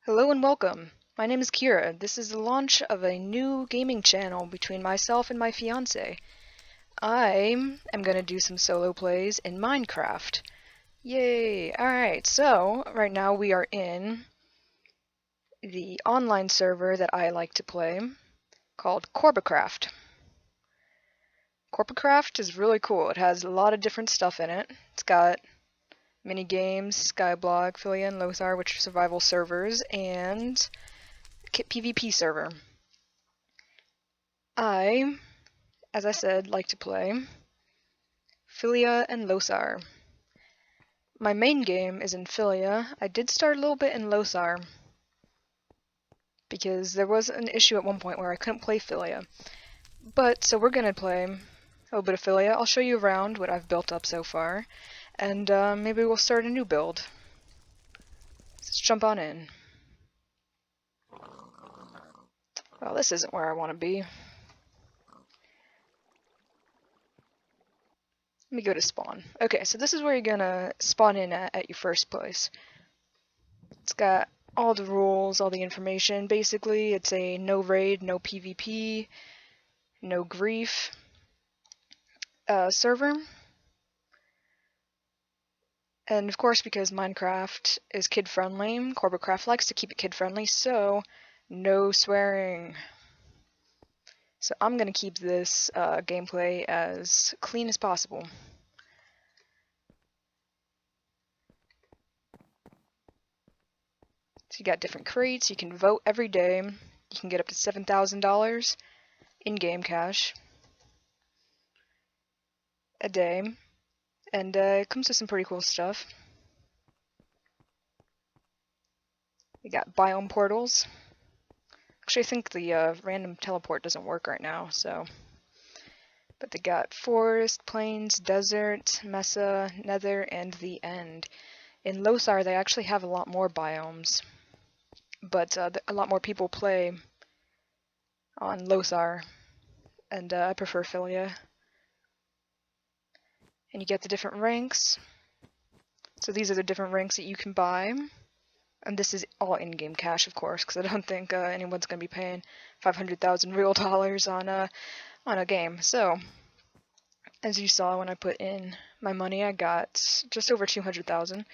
Hello and welcome. My name is Kira. This is the launch of a new gaming channel between myself and my fiance. I am going to do some solo plays in Minecraft. Yay! Alright, so right now we are in the online server that I like to play called Corbacraft. Corbacraft is really cool. It has a lot of different stuff in it. It's got mini games, Skyblock, Philia, and Lothar, which are survival servers, and PvP server. As I said, like to play Philia and Lothar. My main game is in Philia. I did start a little bit in Lothar because there was an issue at one point where I couldn't play Philia. So we're gonna play a little bit of Philia. I'll show you around what I've built up so far, and maybe we'll start a new build. Let's jump on in. Well, this isn't where I want to be. Let me go to spawn. Okay, so this is where you're gonna spawn in at your first place. It's got all the rules, all the information. Basically, it's a no raid, no PvP, no grief server. And of course, because Minecraft is kid-friendly, Corbacraft likes to keep it kid-friendly, so no swearing. So I'm going to keep this gameplay as clean as possible. So you got different crates, you can vote every day, you can get up to $7,000 in-game cash a day, and it comes with some pretty cool stuff. We got biome portals. Actually, I think the random teleport doesn't work right now, so... But they got forest, plains, desert, mesa, nether, and the end. In Lothar, they actually have a lot more biomes, but a lot more people play on Lothar, and I prefer Philia. And you get the different ranks. So these are the different ranks that you can buy. And this is all in-game cash, of course, because I don't think anyone's going to be paying 500,000 real dollars on a game. So, as you saw when I put in my money, I got just over 200,000.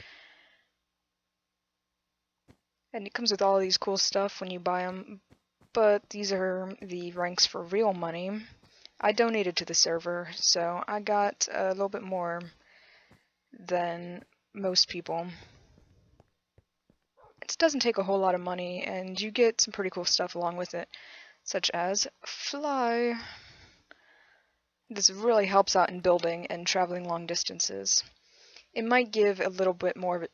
And it comes with all these cool stuff when you buy them. But these are the ranks for real money. I donated to the server, so I got a little bit more than most people. It doesn't take a whole lot of money, and you get some pretty cool stuff along with it, such as fly. This really helps out in building and traveling long distances. It might give a little bit more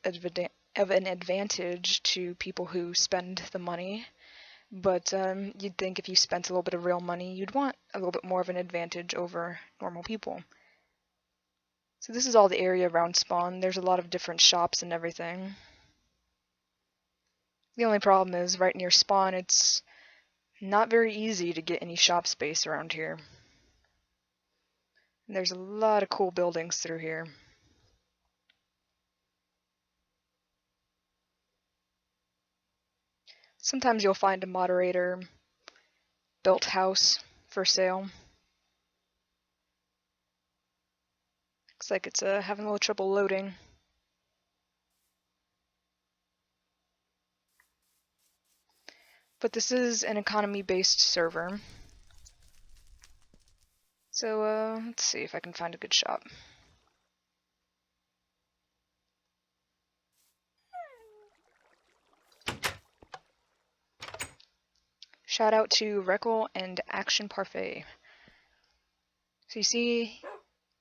of an advantage to people who spend the money, but you'd think if you spent a little bit of real money, you'd want a little bit more of an advantage over normal people. So this is all the area around spawn. There's a lot of different shops and everything. The only problem is right near spawn, it's not very easy to get any shop space around here. And there's a lot of cool buildings through here. Sometimes you'll find a moderator built house for sale. Looks like it's having a little trouble loading. But this is an economy-based server. So let's see if I can find a good shop. Shout out to Reckle and Action Parfait. So you see,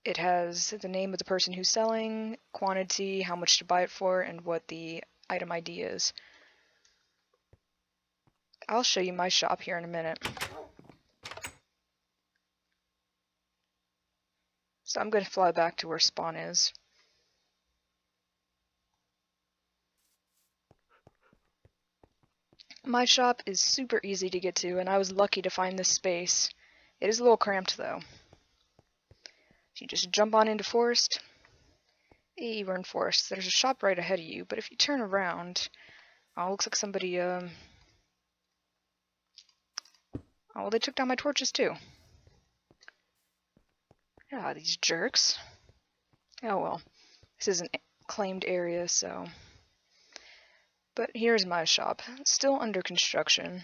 it has the name of the person who's selling, quantity, how much to buy it for, and what the item ID is. I'll show you my shop here in a minute. So I'm going to fly back to where spawn is. My shop is super easy to get to, and I was lucky to find this space. It is a little cramped though. So you just jump on into forest. Hey, we're in forest. There's a shop right ahead of you, but if you turn around, Oh, looks like somebody, oh, well, they took down my torches too. Yeah, these jerks. Oh well, this is an claimed area, so. But here's my shop. It's still under construction.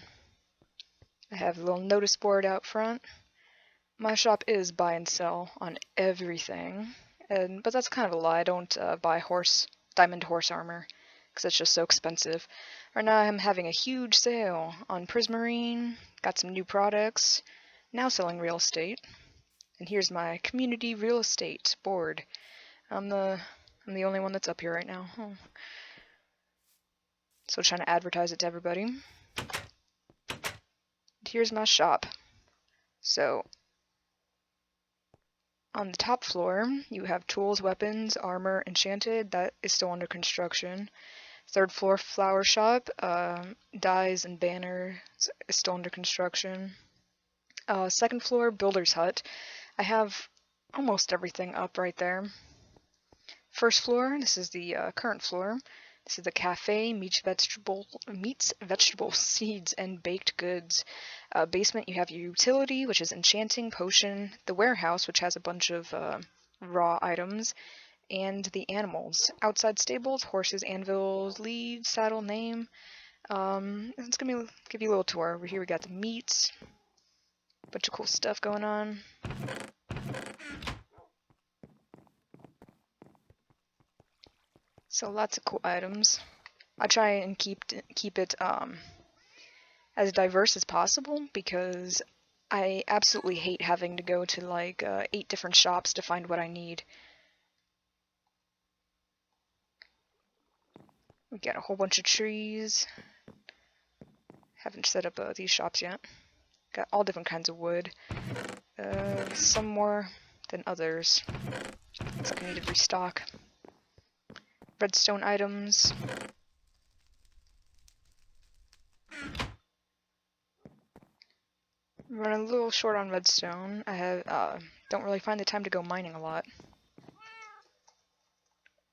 I have a little notice board out front. My shop is buy and sell on everything, but that's kind of a lie. I don't buy diamond horse armor, because it's just so expensive. Right now I'm having a huge sale on Prismarine, got some new products, now selling real estate. And here's my community real estate board. I'm the only one that's up here right now. Oh. So trying to advertise it to everybody. And here's my shop. So on the top floor, you have tools, weapons, armor, enchanted. That is still under construction. Third floor, flower shop, dyes and banners is still under construction. Second floor, builder's hut. I have almost everything up right there. First floor, this is the current floor. This is the cafe, meats, vegetables, seeds, and baked goods. Basement, you have your utility, which is enchanting, potion, the warehouse, which has a bunch of raw items, and the animals. Outside stables, horses, anvils, leaves, saddle, name. It's gonna give you a little tour. Over here we got the meats, bunch of cool stuff going on. So lots of cool items. I try and keep it as diverse as possible, because I absolutely hate having to go to like 8 different shops to find what I need. We got a whole bunch of trees. Haven't set up these shops yet. Got all different kinds of wood. Some more than others. Looks like I need to restock. Redstone items. I'm running a little short on redstone. I have don't really find the time to go mining a lot.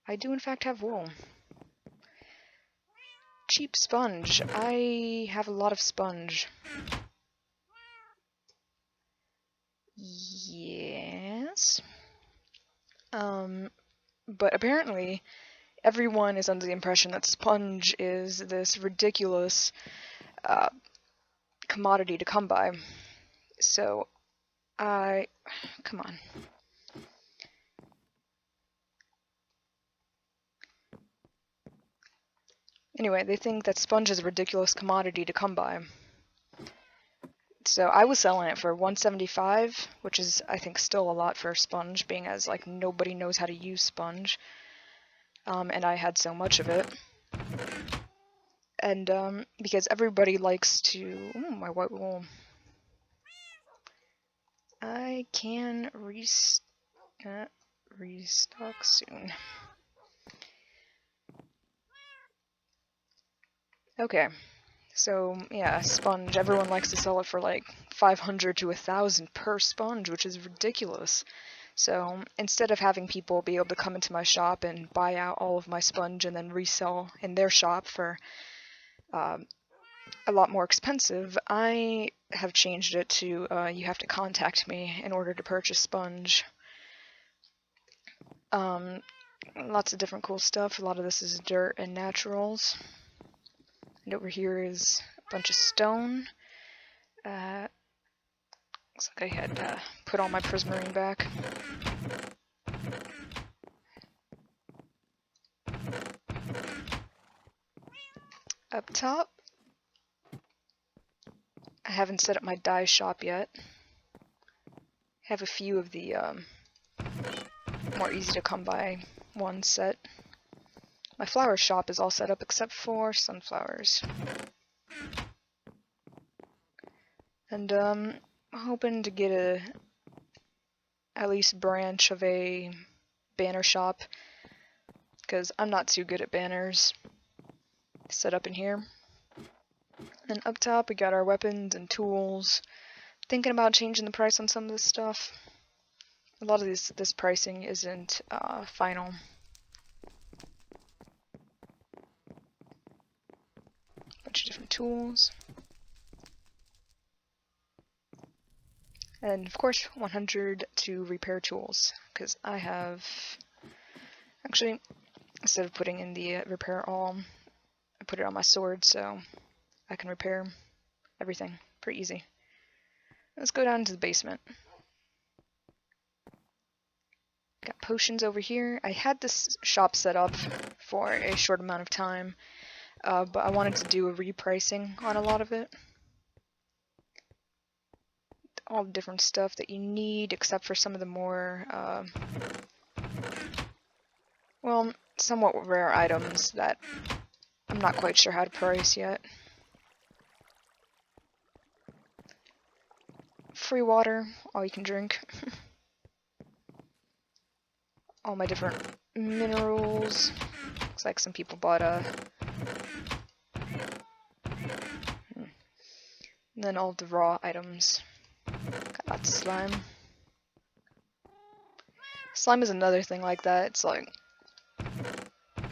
I do in fact have wool. Cheap sponge. I have a lot of sponge. Yes. But apparently everyone is under the impression that sponge is this ridiculous commodity to come by. So come on. Anyway, they think that sponge is a ridiculous commodity to come by. So I was selling it for $175, which is, I think, still a lot for sponge, being as like nobody knows how to use sponge. And I had so much of it. And because everybody likes to... Ooh, my white wool. I can restock soon. Okay. So, yeah, sponge. Everyone likes to sell it for like 500 to 1,000 per sponge, which is ridiculous. So, instead of having people be able to come into my shop and buy out all of my sponge and then resell in their shop for a lot more expensive, I have changed it to you have to contact me in order to purchase sponge. Lots of different cool stuff. A lot of this is dirt and naturals. And over here is a bunch of stone. Looks like I had put all my prismarine back. Up top, I haven't set up my dye shop yet. I have a few of the more easy to come by ones set. My flower shop is all set up except for sunflowers. And I'm hoping to get at least branch of a banner shop, because I'm not too good at banners set up in here. And up top we got our weapons and tools. Thinking about changing the price on some of this stuff. A lot of this pricing isn't final. tools. And of course 100 to repair tools, because I have, actually, instead of putting in the repair all, I put it on my sword so I can repair everything pretty easy. Let's go down to the basement. Got potions over here. I had this shop set up for a short amount of time, but I wanted to do a repricing on a lot of it. All the different stuff that you need, except for some of the more, well, somewhat rare items that I'm not quite sure how to price yet. Free water, all you can drink. All my different minerals. Looks like some people bought and then all the raw items. Got lots of slime. Slime is another thing like that. It's like,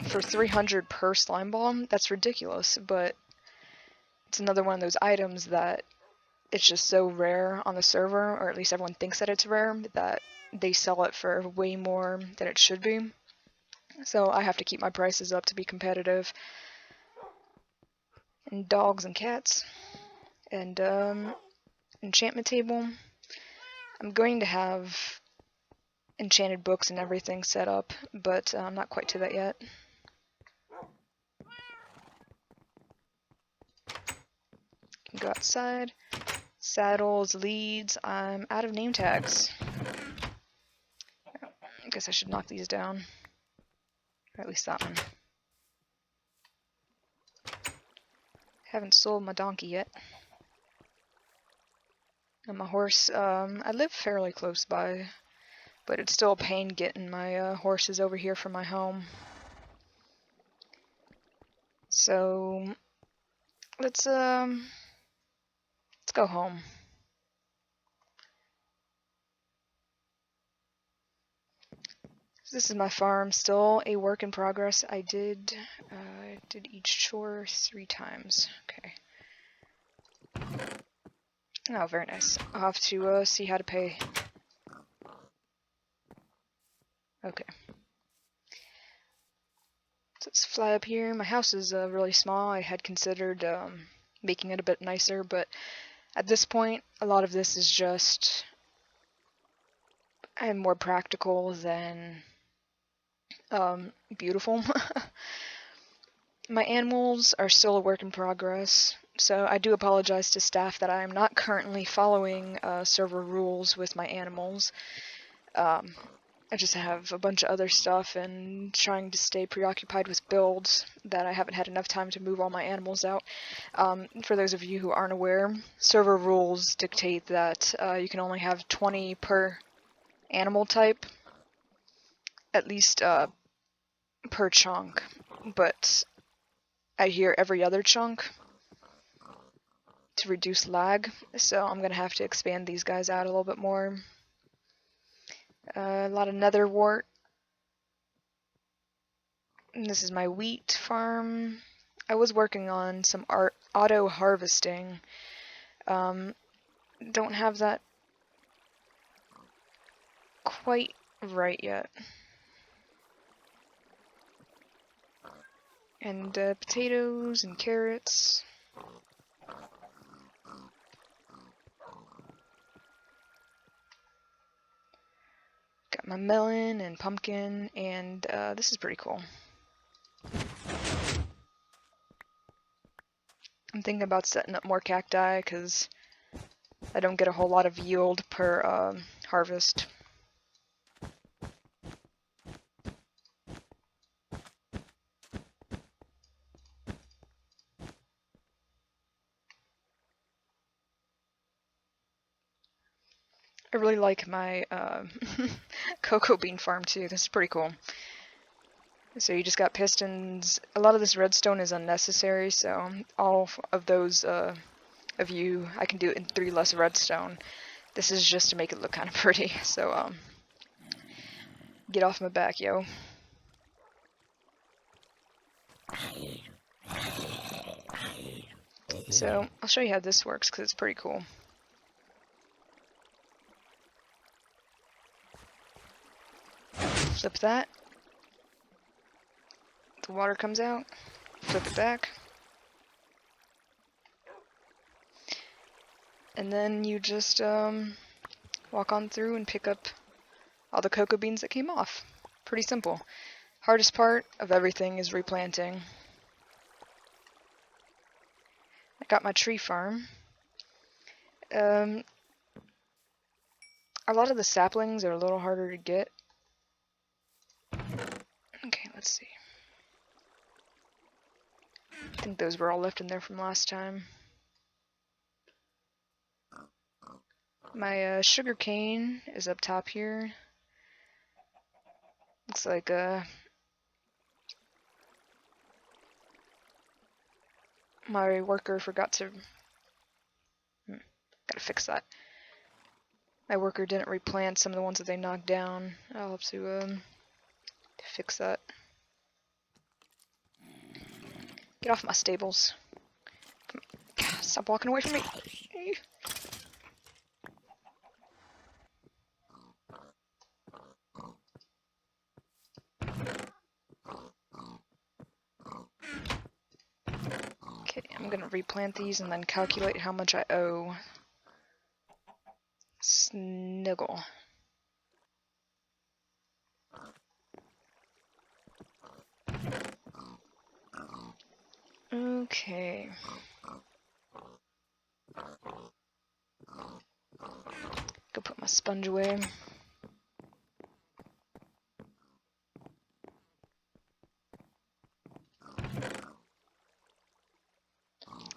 for 300 per slime ball, that's ridiculous, but it's another one of those items that it's just so rare on the server, or at least everyone thinks that it's rare, that they sell it for way more than it should be. So I have to keep my prices up to be competitive. And dogs and cats. And enchantment table. I'm going to have enchanted books and everything set up, but I'm not quite to that yet. Can go outside. Saddles, leads. I'm out of name tags. I guess I should knock these down. Or at least that one. Haven't sold my donkey yet. And my horse, I live fairly close by, but it's still a pain getting my horses over here from my home. So let's go home. This is my farm, still a work in progress. I did each chore 3 times. Okay. Oh, very nice. I'll have to see how to pay. Okay. So let's fly up here. My house is really small. I had considered making it a bit nicer, but at this point, a lot of this is just more practical than beautiful. My animals are still a work in progress, so I do apologize to staff that I am not currently following server rules with my animals. I just have a bunch of other stuff and trying to stay preoccupied with builds that I haven't had enough time to move all my animals out. For those of you who aren't aware, server rules dictate that you can only have 20 per animal type, at least per chunk, but I hear every other chunk to reduce lag, so I'm gonna have to expand these guys out a little bit more. A lot of nether wart. And this is my wheat farm. I was working on some auto harvesting. Don't have that quite right yet. And potatoes and carrots. Got my melon and pumpkin, and this is pretty cool. I'm thinking about setting up more cacti because I don't get a whole lot of yield per harvest. I really like my cocoa bean farm too. This is pretty cool. So you just got pistons. A lot of this redstone is unnecessary, so all of those of you, I can do it in 3 less redstone. This is just to make it look kind of pretty. So get off my back, yo. So I'll show you how this works because it's pretty cool. Flip that. The water comes out. Flip it back. And then you just walk on through and pick up all the cocoa beans that came off. Pretty simple. Hardest part of everything is replanting. I got my tree farm. A lot of the saplings are a little harder to get. Okay, let's see. I think those were all left in there from last time. My sugar cane is up top here. Looks like my worker forgot to... gotta fix that. My worker didn't replant some of the ones that they knocked down. I'll have to fix that. Get off my stables. Stop walking away from me. Okay, I'm gonna replant these and then calculate how much I owe. Sniggle. Okay. Go put my sponge away.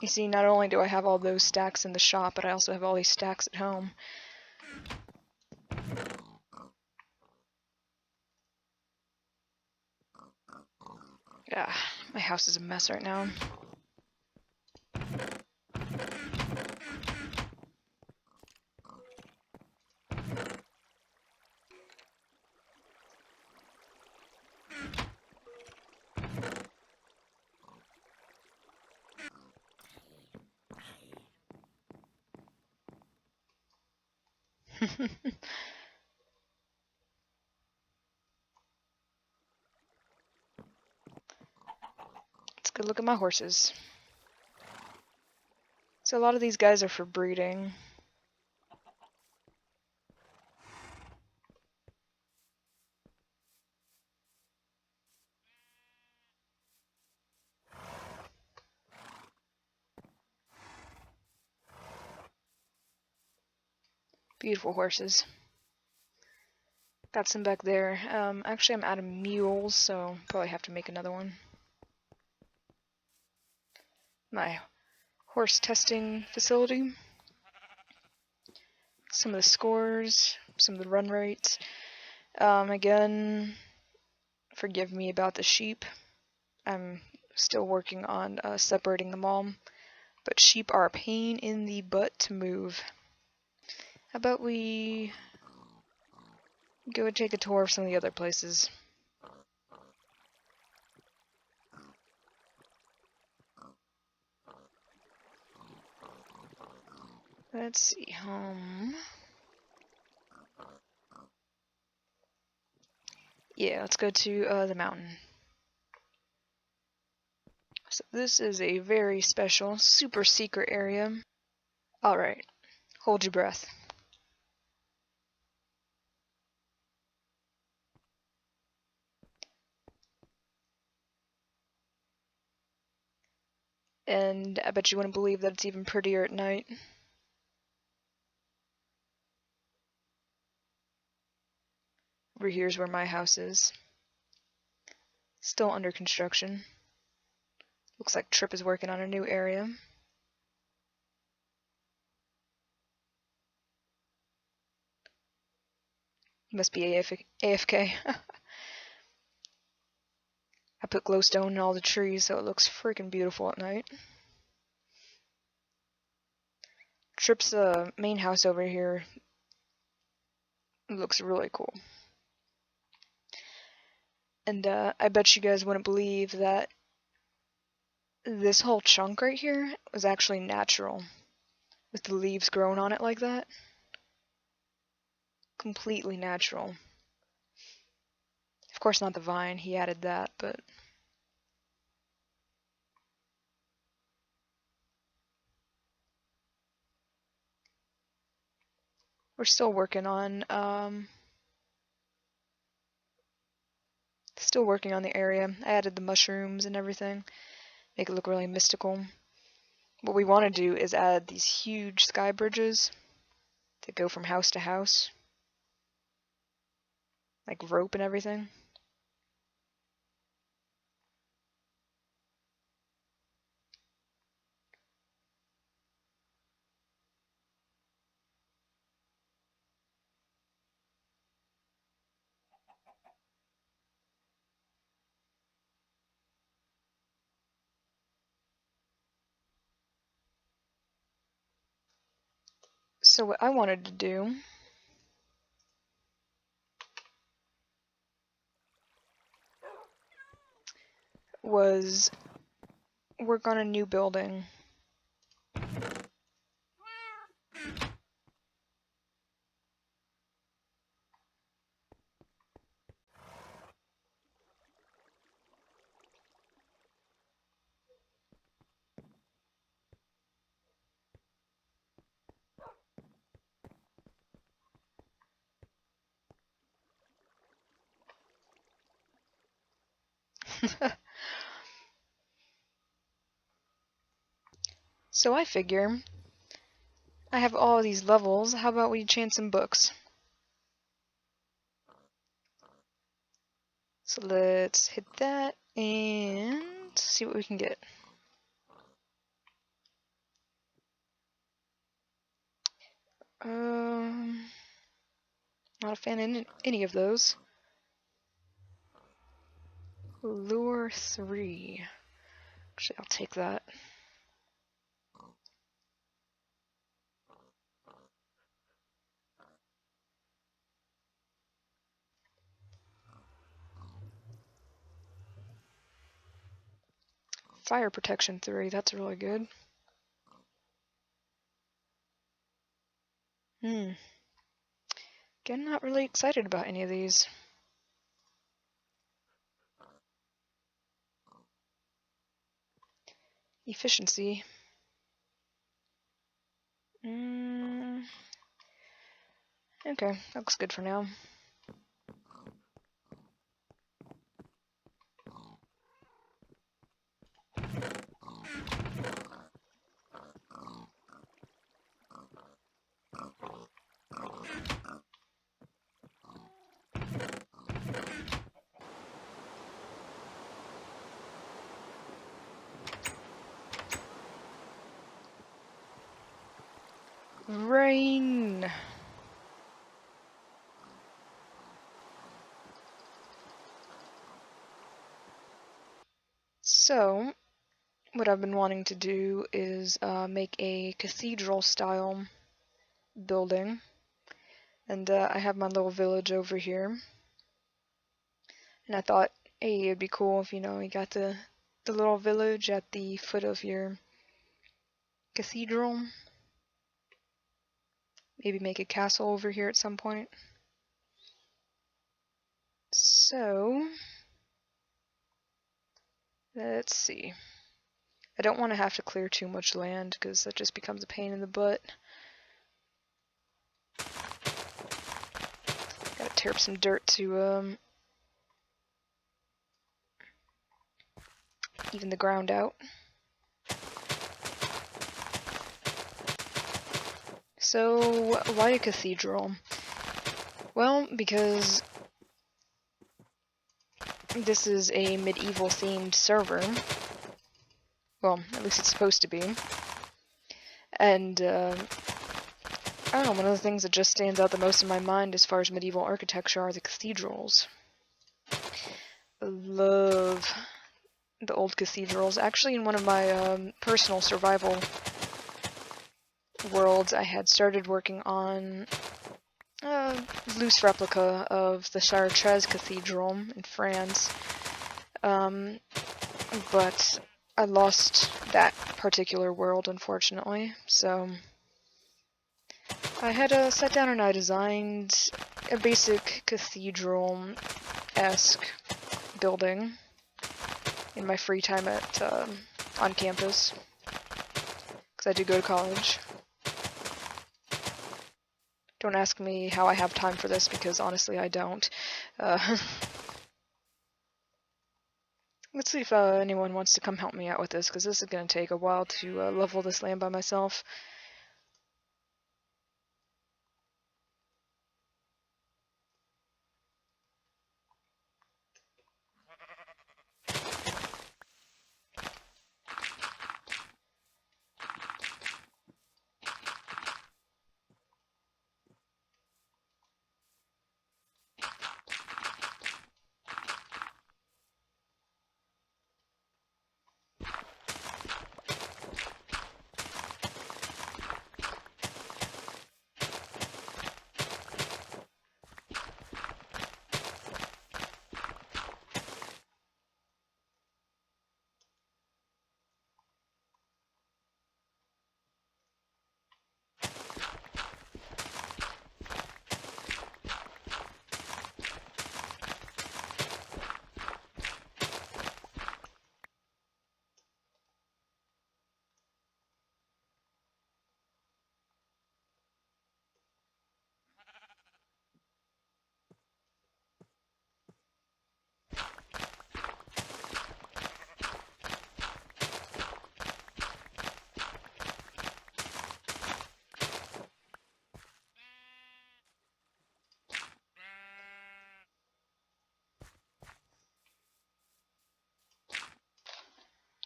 You see, not only do I have all those stacks in the shop, but I also have all these stacks at home. Yeah, my house is a mess right now. Let's go look at my horses. So a lot of these guys are for breeding. Beautiful horses. Got some back there. Actually, I'm out of mules, so probably have to make another one. My horse testing facility. Some of the scores, some of the run rates. Again, forgive me about the sheep. I'm still working on separating them all, but sheep are a pain in the butt to move. How about we go and take a tour of some of the other places? Let's see, yeah, let's go to the mountain. So this is a very special, super secret area. Alright, hold your breath. And I bet you wouldn't believe that it's even prettier at night. Over here's where my house is. Still under construction. Looks like Trip is working on a new area. He must be AFK. I put glowstone in all the trees so it looks freaking beautiful at night. Trip's main house over here looks really cool. And I bet you guys wouldn't believe that this whole chunk right here was actually natural, with the leaves growing on it like that. Completely natural. Of course not the vine, he added that, but... We're still working on, the area. I added the mushrooms and everything, make it look really mystical. What we want to do is add these huge sky bridges that go from house to house, like rope and everything. So what I wanted to do was work on a new building. So I figure, I have all these levels, how about we enchant some books? So let's hit that and see what we can get. Not a fan in any of those. Lure 3. Actually, I'll take that. Fire protection 3, that's really good. Again, not really excited about any of these. Efficiency. Okay, that looks good for now. Rain! So, what I've been wanting to do is make a cathedral-style building. And I have my little village over here. And I thought, hey, it'd be cool if, you got the little village at the foot of your cathedral. Maybe make a castle over here at some point. So, let's see. I don't want to have to clear too much land, because that just becomes a pain in the butt. Gotta tear up some dirt to, even the ground out. So, why a cathedral? Well, because this is a medieval-themed server. Well, at least it's supposed to be. And, I don't know, one of the things that just stands out the most in my mind as far as medieval architecture are the cathedrals. I love the old cathedrals. Actually, in one of my personal survival worlds, I had started working on a loose replica of the Chartres Cathedral in France. But I lost that particular world, unfortunately, so I had sat down and I designed a basic cathedral-esque building in my free time at on campus, because I do go to college. Don't ask me how I have time for this, because honestly I don't. Let's see if anyone wants to come help me out with this, because this is going to take a while to level this land by myself.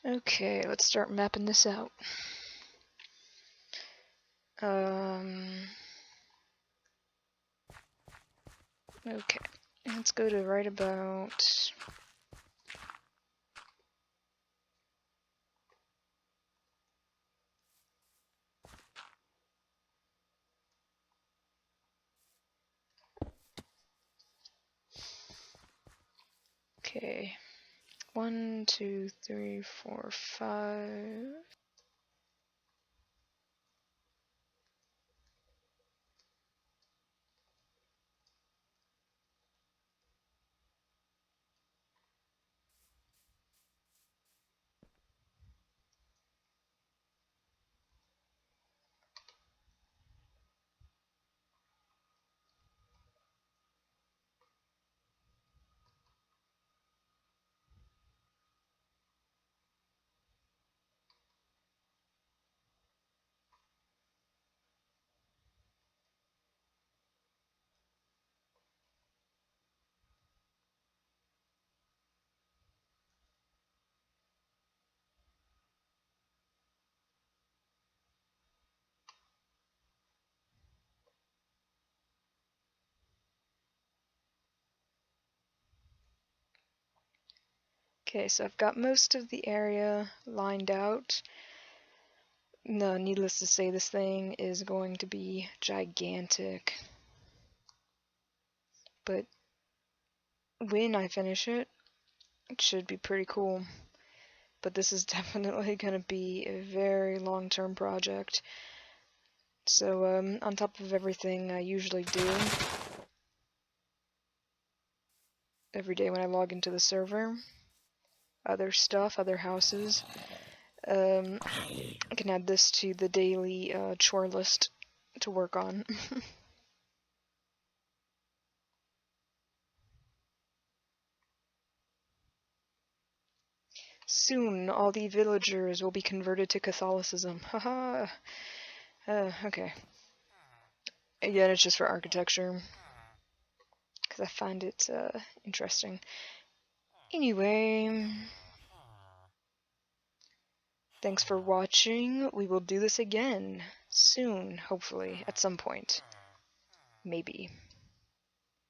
Okay, let's start mapping this out. Okay, let's go to right about... Okay, 1, 2, 3, 4, 5... Okay, so I've got most of the area lined out. No, needless to say, this thing is going to be gigantic. But when I finish it, it should be pretty cool. But this is definitely going to be a very long-term project. So, on top of everything I usually do every day when I log into the server, other stuff, other houses, I can add this to the daily chore list to work on. Soon, all the villagers will be converted to Catholicism. Haha. Okay. Again, it's just for architecture, because I find it interesting. Anyway, thanks for watching. We will do this again soon, hopefully, at some point. Maybe.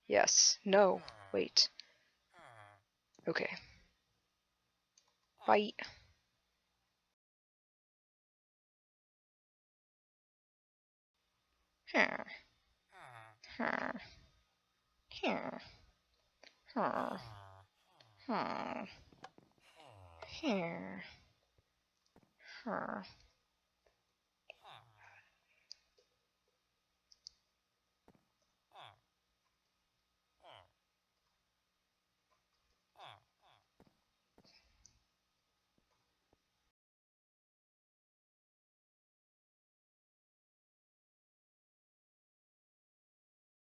Yes. No. Wait. Okay. Bye. Here. Here. Here. Here. Here. Huh.